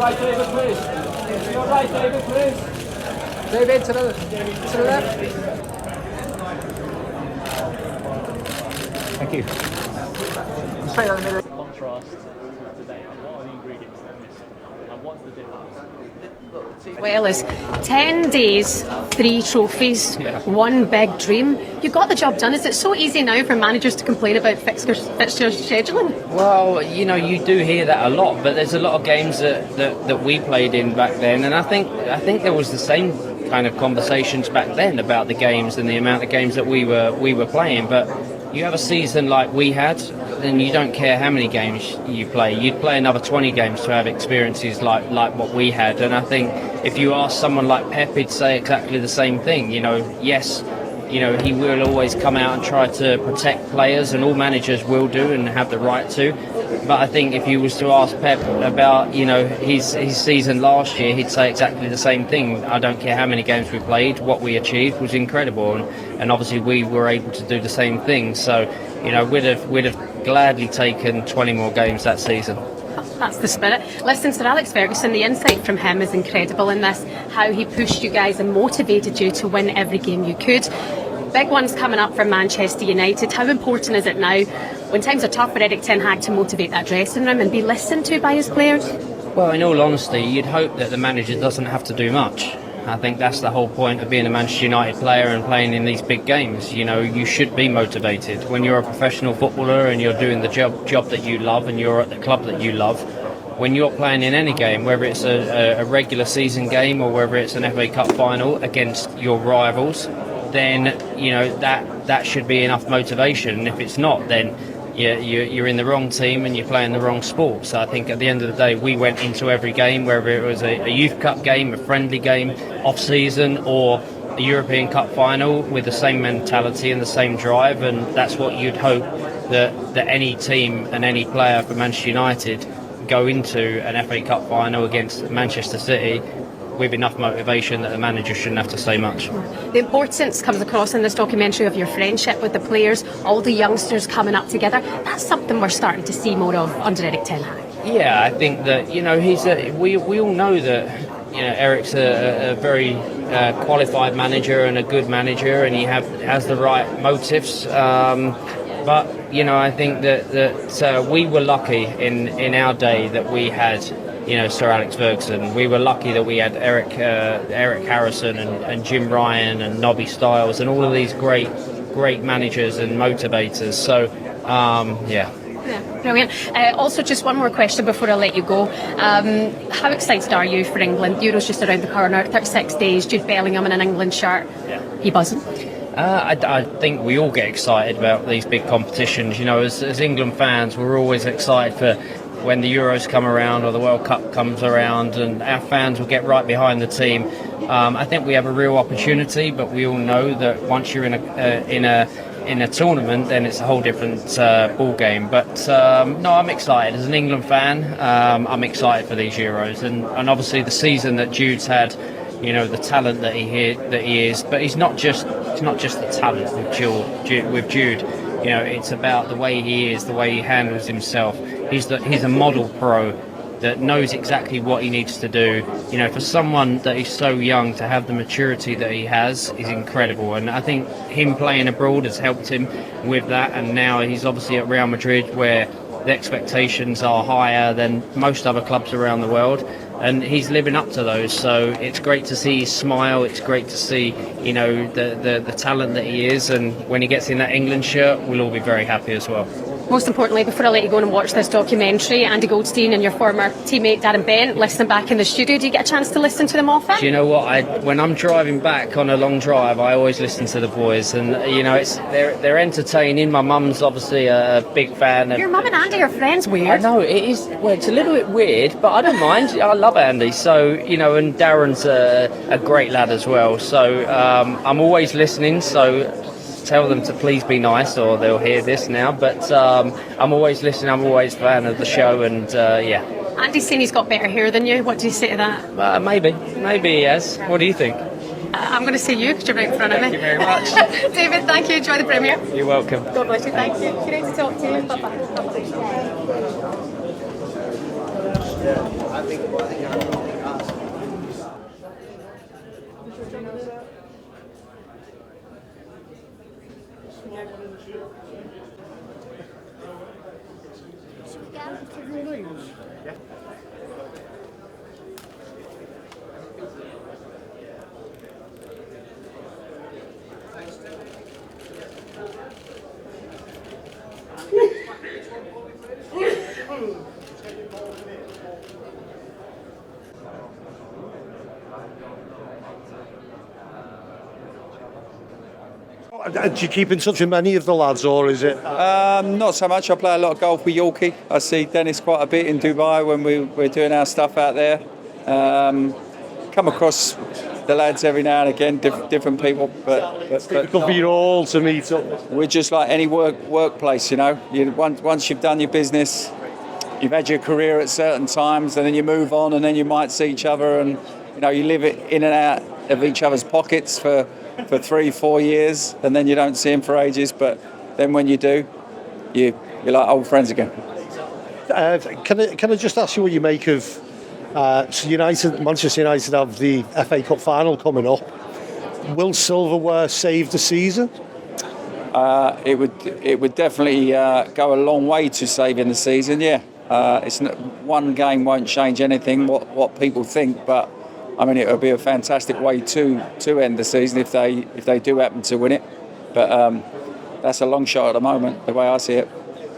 right, David, please. To your right, David, please. David, to the left. Thank you. Straight down the middle. Contrast to today, what are the ingredients that are missing and what's the difference? Well, it's 10 days, 3 trophies, one big dream. You got the job done. Is it so easy now for managers to complain about fixture scheduling? Well, you know, you do hear that a lot, but there's a lot of games that we played in back then, and I think there was the same kind of conversations back then about the games and the amount of games that we were playing. But you have a season like we had, then you don't care how many games you play. You'd play another 20 games to have experiences like what we had. And I think if you ask someone like Pep, he'd say exactly the same thing. You know, yes, you know, he will always come out and try to protect players, and all managers will do and have the right to. But I think if you was to ask Pep about, you know, his season last year, he'd say exactly the same thing. I don't care how many games we played, what we achieved was incredible, and obviously we were able to do the same thing. So, you know, we'd have gladly taken 20 more games that season. That's the spirit. Listen, Sir Alex Ferguson, the insight from him is incredible in this, how he pushed you guys and motivated you to win every game you could. Big one's coming up for Manchester United. How important is it now, when times are tough, for Erik ten Hag to motivate that dressing room and be listened to by his players? Well, in all honesty, you'd hope that the manager doesn't have to do much. I think that's the whole point of being a Manchester United player and playing in these big games. You know, you should be motivated. When you're a professional footballer and you're doing the job that you love and you're at the club that you love, when you're playing in any game, whether it's a regular season game or whether it's an FA Cup final against your rivals, then, you know, that should be enough motivation. And if it's not, then you're in the wrong team and you're playing the wrong sport. So I think at the end of the day, we went into every game, whether it was a Youth Cup game, a friendly game, off-season, or a European Cup final, with the same mentality and the same drive. And that's what you'd hope that any team and any player for Manchester United go into an FA Cup final against Manchester City with enough motivation that the manager shouldn't have to say much. The importance comes across in this documentary of your friendship with the players, all the youngsters coming up together. That's something we're starting to see more of under Erik ten Hag. Yeah, I think that, you know, we all know that, you know, Eric's a very qualified manager and a good manager, and he has the right motives. But, you know, I think that we were lucky in our day that we had, you know, Sir Alex Ferguson. We were lucky that we had Eric Harrison and Jim Ryan and Nobby Stiles and all of these great managers and motivators. So, yeah. Yeah, brilliant. Also, just one more question before I let you go. How excited are you for England? Euro's just around the corner, 36 days, Jude Bellingham in an England shirt. Yeah. You buzzing? I think we all get excited about these big competitions. You know, as England fans, we're always excited for when the Euros come around or the World Cup comes around, and our fans will get right behind the team. I think we have a real opportunity, but we all know that once you're in a tournament, then it's a whole different ball game. But no, I'm excited as an England fan. I'm excited for these Euros, and obviously the season that Jude's had. You know, the talent that he is, but it's not just the talent with Jude. You know, it's about the way he is, the way he handles himself. He's a model pro that knows exactly what he needs to do. You know, for someone that is so young to have the maturity that he has is incredible. And I think him playing abroad has helped him with that. And now he's obviously at Real Madrid, where the expectations are higher than most other clubs around the world. And he's living up to those, so it's great to see his smile. It's great to see, you know, the talent that he is, and when he gets in that England shirt, we'll all be very happy as well. Most importantly, before I let you go and watch this documentary, Andy Goldstein and your former teammate Darren Bent listening back in the studio. Do you get a chance to listen to them often? Do you know what? When I'm driving back on a long drive, I always listen to the boys, and you know, they're entertaining. My mum's obviously a big fan. Your mum and Andy are friends. Weird. I know it is. Well, it's a little bit weird, but I don't mind. I love Andy, so you know, and Darren's a great lad as well. So I'm always listening. So tell them to please be nice, or they'll hear this now. But I'm always listening. I'm always a fan of the show, and yeah. Andy's saying he's got better hair than you. What do you say to that? Maybe he has. What do you think? I'm going to say you because you're right in front of me. Thank you very much. David, thank you. Enjoy the premiere. You're welcome. God bless you. Thank you. Great to talk to you. Bye-bye. Bye-bye. I think it has. Do you keep in touch with many of the lads, or is it? Not so much. I play a lot of golf with Yorkie. I see Dennis quite a bit in Dubai when we're doing our stuff out there. Come across the lads every now and again, different people. But Difficult for you all to meet up. we're just like any workplace, you know. Once you've done your business, you've had your career at certain times, and then you move on, and then you might see each other, and you know you live it in and out of each other's pockets for 3-4 years, and then you don't see them for ages. But then when you do, you're like old friends again. Can I just ask you what you make of Manchester United have the FA Cup final coming up? Will silverware save the season? It would definitely go a long way to saving the season. Yeah, one game won't change anything what people think, but I mean it would be a fantastic way to end the season if they do happen to win it. But that's a long shot at the moment, the way I see it.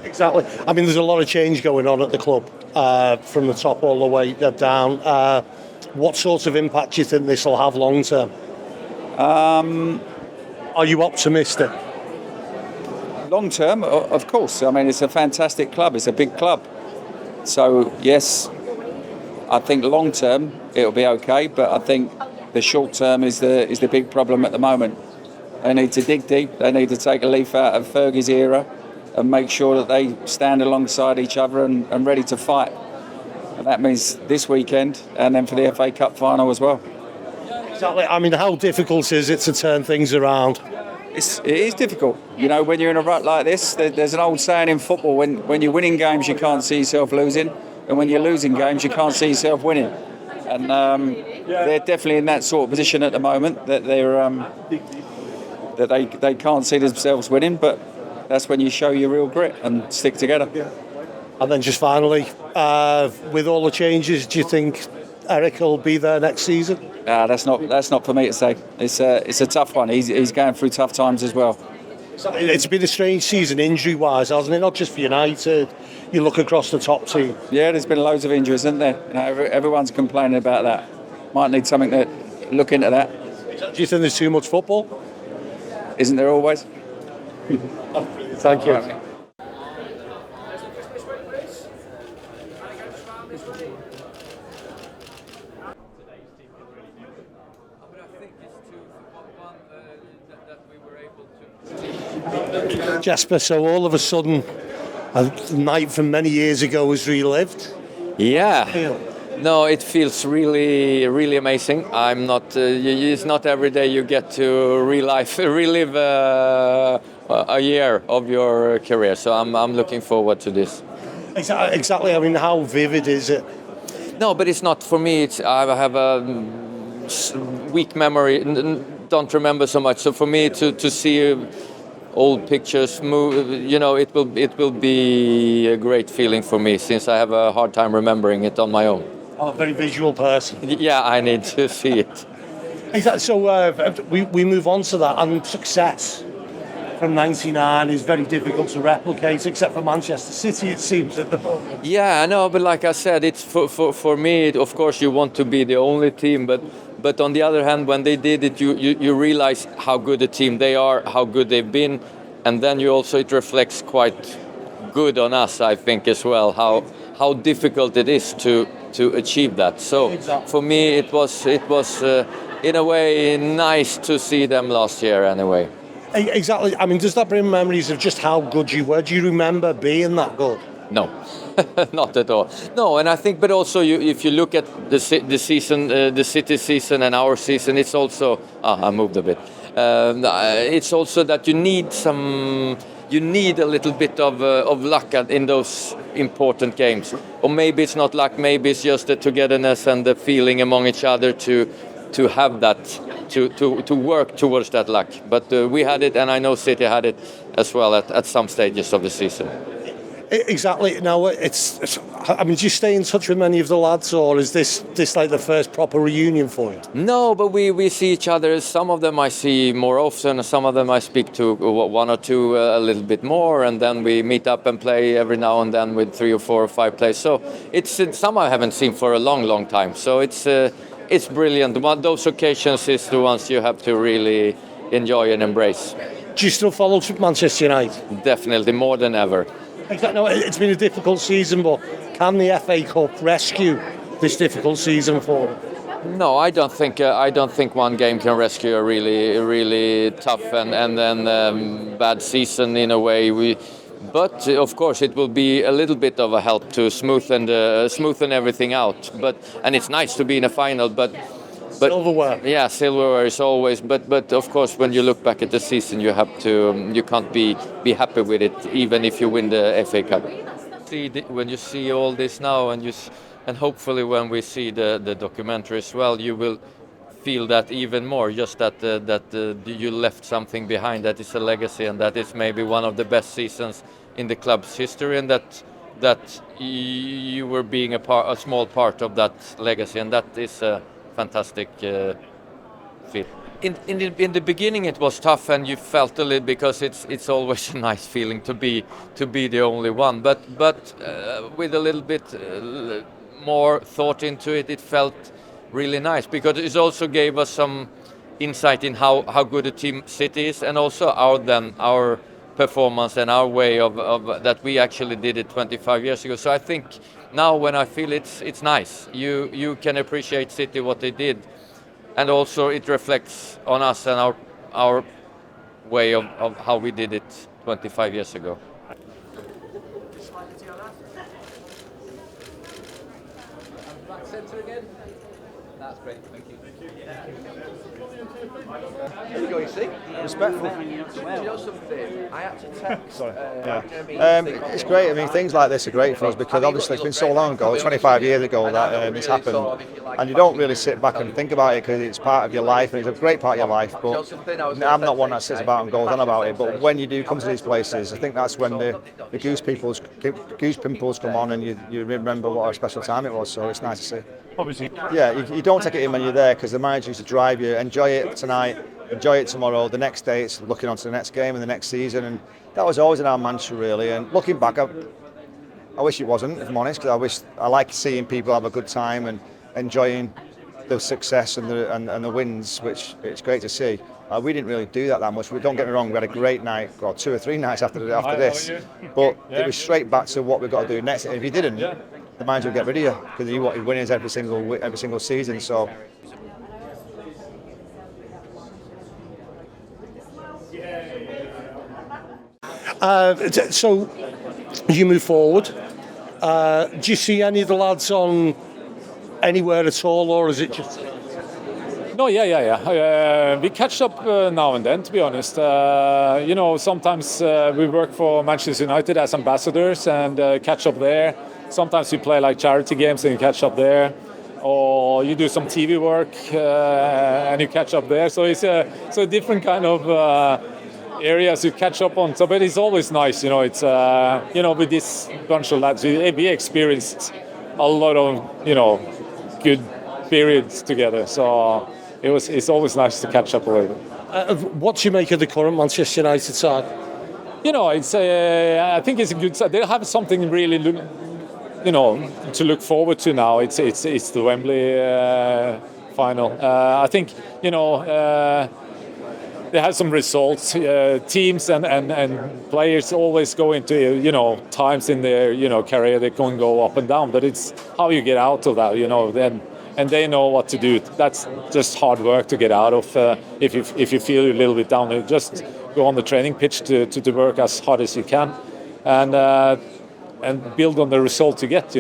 Exactly. I mean, there's a lot of change going on at the club from the top all the way down. What sort of impact do you think this will have long term? Are you optimistic? Long term, of course. I mean, it's a fantastic club. It's a big club. So yes, I think long term it'll be okay. But I think the short term is the big problem at the moment. They need to dig deep. They need to take a leaf out of Fergie's era and make sure that they stand alongside each other and ready to fight. And that means this weekend and then for the FA Cup final as well. Exactly. I mean, how difficult is it to turn things around? It is difficult. You know, when you're in a rut like this, there's an old saying in football, when you're winning games, you can't see yourself losing. And when you're losing games, you can't see yourself winning. And they're definitely in that sort of position at the moment, that they can't see themselves winning, but that's when you show your real grit and stick together. And then just finally, with all the changes, do you think Eric will be there next season? That's not for me to say. It's a tough one. He's going through tough times as well. It's been a strange season injury-wise, hasn't it? Not just for United. You look across the top team. Yeah, there's been loads of injuries, isn't there? You know, everyone's complaining about that. Might need something to look into that. Do you think there's too much football? Isn't there always? Thank you. Jesper, so all of a sudden, a night from many years ago was relived. Yeah. No, it feels really, really amazing. I'm not. It's not every day you get to relive a year of your career. So I'm looking forward to this. Exactly. I mean, how vivid is it? No, but it's not for me. I have a weak memory. Don't remember so much. So for me to see old pictures move, you know, it will be a great feeling for me, since I have a hard time remembering it on my own. I'm a very visual person. Yeah, I need to see it. Exactly. So we move on to that, and success from '99 is very difficult to replicate, except for Manchester City, it seems, at the moment. Yeah, I know, but like I said, it's for me. Of course, you want to be the only team, but on the other hand, when they did it, you realize how good a team they are, how good they've been, and then it reflects quite good on us, I think, as well, how difficult it is to achieve that. So exactly. For me, it was in a way nice to see them last year anyway. Exactly. I mean, does that bring memories of just how good you were? Do you remember being that good? No, not at all. No, and I think, but also if you look at the season, the City season and our season, it's also. I moved a bit. It's also that you you need a little bit of luck in those important games. Or maybe it's not luck, maybe it's just the togetherness and the feeling among each other to have that, to work towards that luck. But we had it, and I know City had it as well at some stages of the season. Exactly. Now, I mean, do you stay in touch with many of the lads, or is this like the first proper reunion for you? No, but we see each other. Some of them I see more often, some of them I speak to one or two a little bit more, and then we meet up and play every now and then with 3 or 4 or 5 players. So it's some I haven't seen for a long time. So it's brilliant. Those occasions is the ones you have to really enjoy and embrace. Do you still follow Manchester United? Definitely, more than ever. Exactly. No, it's been a difficult season, but can the FA Cup rescue this difficult season for them? No, I don't think one game can rescue a really tough and then bad season in a way. But of course, it will be a little bit of a help to smoothen everything out. And it's nice to be in a final, but silverware. Yeah, silverware is always. But of course, when you look back at the season, you can't be happy with it, even if you win the FA Cup. When you see all this now, and hopefully when we see the documentary as well, you will feel that even more. Just that you left something behind that is a legacy, and that is maybe one of the best seasons in the club's history, and that you were being a small part of that legacy, and that is a fantastic feel. In the beginning it was tough, and you felt a little, because it's always a nice feeling to be the only one. But with a little bit more thought into it, it felt really nice, because it also gave us some insight in how good a team City is, and also our performance and our way of that we actually did it 25 years ago. So I think now when I feel it's nice, you can appreciate City what they did, and also it reflects on us and our way of how we did it 25 years ago. Back centre again. That's great, thank you. There you go, you see? Respectful. Do you know something? I had to text. Sorry. It's great. I mean, things like this are great for us, because obviously it's been so long ago, 25 years ago that it's happened, and you don't really sit back and think about it because it's part of your life, and it's a great part of your life. But I'm not one that sits about and goes on about it. But when you do come to these places, I think that's when the goose pimples come on, and you remember what a special time it was. So it's nice to see. Obviously. Yeah, you don't take it in when you're there, because the manager used to drive you. Enjoy it tonight, enjoy it tomorrow. The next day, it's looking on to the next game and the next season, and that was always in our mantra, really. And looking back, I wish it wasn't, if I'm honest, because I like seeing people have a good time and enjoying the success and the wins, which it's great to see. We didn't really do that much. Don't get me wrong, we had a great night, or 2 or 3 nights after this, but it was straight back to what we've got to do next. If you didn't, the manager would get rid of you, because he wanted winners every single season. So. So you move forward. Do you see any of the lads on anywhere at all, or is it just? No, yeah. We catch up now and then, to be honest. Sometimes we work for Manchester United as ambassadors and catch up there. Sometimes we play like charity games and you catch up there. Or you do some TV work and you catch up there. So it's a different kind of areas you catch up on. So, but it's always nice, it's with this bunch of lads, we experienced a lot of good periods together. So it's always nice to catch up a little bit. What do you make of the current Manchester United side? I think it's a good side. They have something really, to look forward to now. It's the Wembley final. I think they have some results. Teams and players always go into times in their career they can go up and down, but it's how you get out of that. Then. And they know what to do. That's just hard work to get out of. If you feel a little bit down, just go on the training pitch to work as hard as you can, and build on the result you get.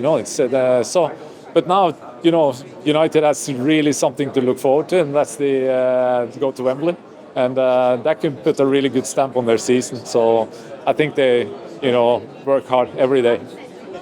But now United has really something to look forward to, and that's to go to Wembley. and that can put a really good stamp on their season. So I think they, work hard every day.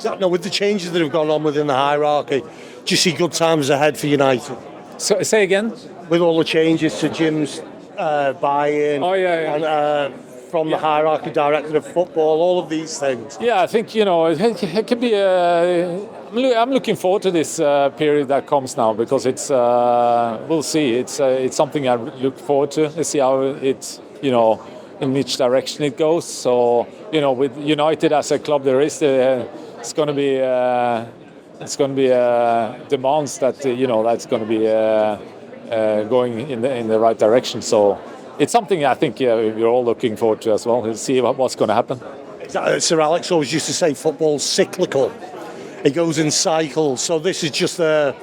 Now, with the changes that have gone on within the hierarchy, do you see good times ahead for United? So, say again? With all the changes to Jim's buy-in, and from the hierarchy director of football, all of these things. Yeah, I think it could be. I'm looking forward to this period that comes now, because it's. We'll see. It's something I look forward to. Let's see how it. In which direction it goes. So with United as a club, there is it's going to be. It's going to be demands that that's going to be going in the right direction. So it's something I think we're all looking forward to as well. To see what's going to happen. Sir Alex always used to say football's cyclical. It goes in cycles. So this is just a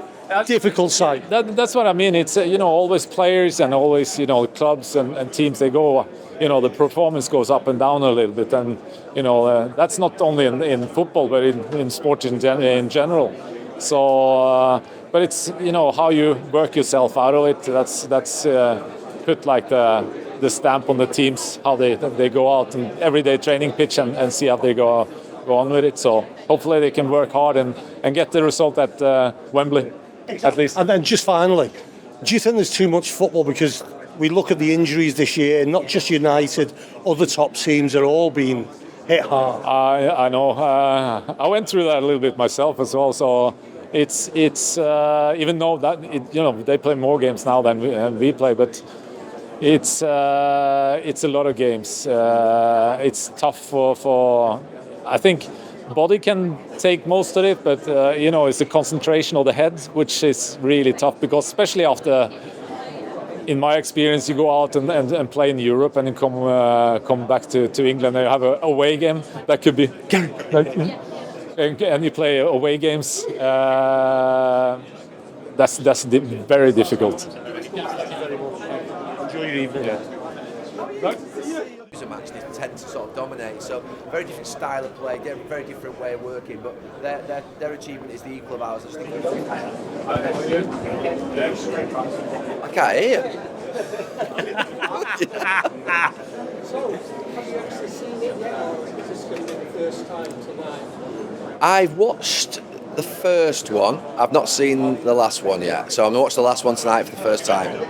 difficult side. That's what I mean. It's always players and always clubs and teams. They go. The performance goes up and down a little bit, and that's not only in football, but in sport in general. So, but it's how you work yourself out of it. That's put like the stamp on the teams, how they go out and everyday training pitch and see how they go on with it. So hopefully they can work hard and get the result at Wembley, at least. And then just finally, do you think there's too much football? Because we look at the injuries this year, not just United, other top teams are all being hit hard. I know. I went through that a little bit myself as well. So it's even though that they play more games now than we play, but it's a lot of games. It's tough for I think body can take most of it, but it's the concentration of the head which is really tough, because especially after. In my experience, you go out and play in Europe and then come back to England and you have a away game. That could be... and you play away games. That's very difficult. Enjoy your evening. A match, they tend to sort of dominate. So very different style of play, very different way of working. But their achievement is the equal of ours. I just think. I can't hear. I've watched the first one. I've not seen the last one yet. So I'm going to watch the last one tonight for the first time.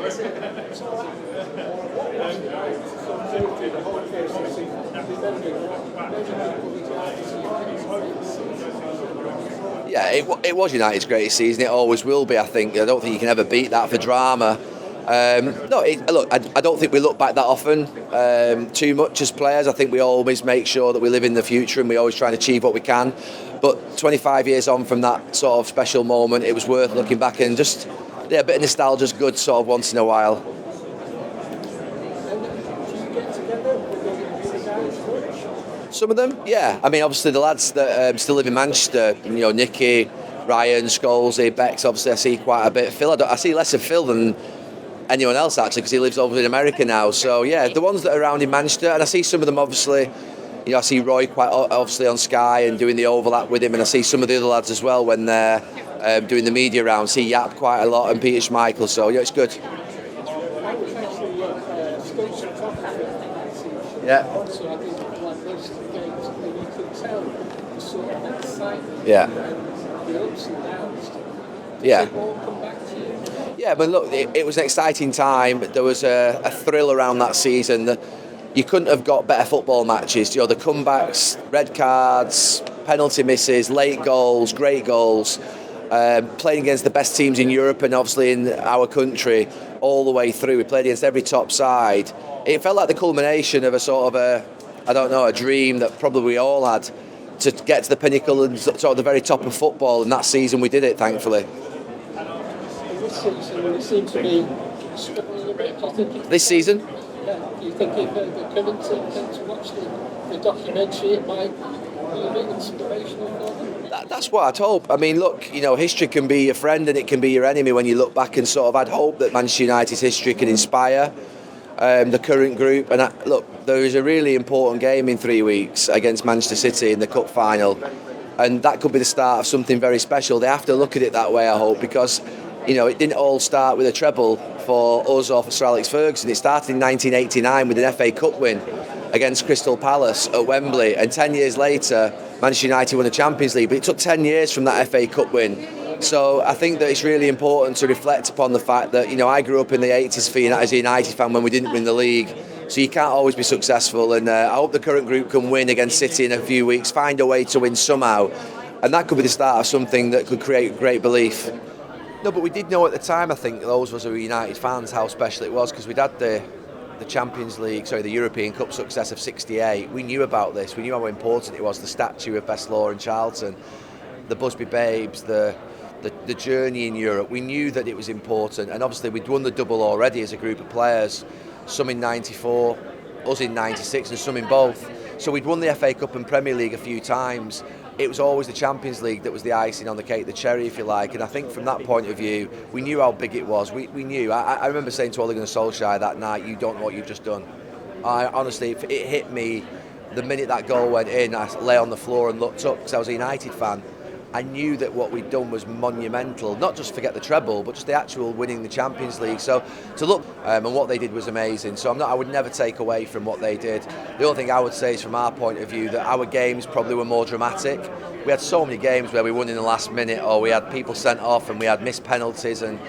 Yeah, it was United's greatest season. It always will be, I think. I don't think you can ever beat that for drama. Look, I don't think we look back that often too much as players. I think we always make sure that we live in the future and we always try and achieve what we can. But 25 years on from that sort of special moment, it was worth looking back and just, a bit of nostalgia is good sort of once in a while. Some of them, yeah. I mean, obviously the lads that still live in Manchester, Nicky, Ryan, Scholesy, Bex, obviously I see quite a bit. Phil, I see less of Phil than anyone else actually, because he lives over in America now. So yeah, the ones that are around in Manchester, and I see some of them obviously. I see Roy quite obviously on Sky and doing the overlap with him, and I see some of the other lads as well when they're doing the media round. See Yap quite a lot and Peter Schmeichel. So yeah, it's good. Yeah. Yeah. Yeah. Yeah, but look, it was an exciting time. There was a thrill around that season. You couldn't have got better football matches. The comebacks, red cards, penalty misses, late goals, great goals. Playing against the best teams in Europe and obviously in our country all the way through. We played against every top side. It felt like the culmination of a sort of a dream that probably we all had, to get to the pinnacle and sort of the very top of football, and that season we did it, thankfully. This season, it seems to be struggling a bit, do you think? This season? Yeah, do you think if the current tend to watch the documentary, it might be a bit inspirational for them? That's what I'd hope. I mean, look, history can be your friend and it can be your enemy when you look back, and sort of I'd hope that Manchester United's history can inspire the current group. And look, there is a really important game in 3 weeks against Manchester City in the cup final, and that could be the start of something very special. They have to look at it that way, I hope, because You know, it didn't all start with a treble for us or for Sir Alex Ferguson. It started in 1989 with an FA Cup win against Crystal Palace at Wembley, and 10 years later Manchester United won the Champions League, but it took 10 years from that FA Cup win. So I think that it's really important to reflect upon the fact that, you know, I grew up in the 80s as a United fan when we didn't win the league, so you can't always be successful, and I hope the current group can win against City in a few weeks, find a way to win somehow, and that could be the start of something that could create great belief. No, but we did know at the time, I think, those of us who were United fans, how special it was, because we'd had the Champions League, the European Cup success of '68. We knew about this. We knew how important it was. The statue of Best Law and Charlton, the Busby Babes, the journey in Europe. We knew that it was important, and obviously we'd won the double already as a group of players. Some in '94, us in '96, and some in both. So we'd won the FA Cup and Premier League a few times. It was always the Champions League that was the icing on the cake, the cherry, if you like. And I think from that point of view, we knew how big it was. We knew. I remember saying to Ole Gunnar Solskjaer that night, "You don't know what you've just done." Honestly, it hit me the minute that goal went in. I lay on the floor and looked up because I was a United fan. I knew that what we'd done was monumental, not just forget the treble, but just the actual winning the Champions League. So to look, and what they did was amazing. So I would never take away from what they did. The only thing I would say is from our point of view that our games probably were more dramatic. We had so many games where we won in the last minute, or we had people sent off and we had missed penalties, and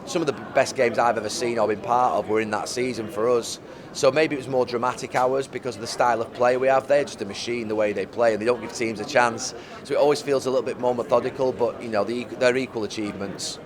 some of the best games I've ever seen or been part of were in that season for us. So maybe it was more dramatic hours because of the style of play we have. They're just a machine the way they play, and they don't give teams a chance. So it always feels a little bit more methodical, but you know, they're equal achievements.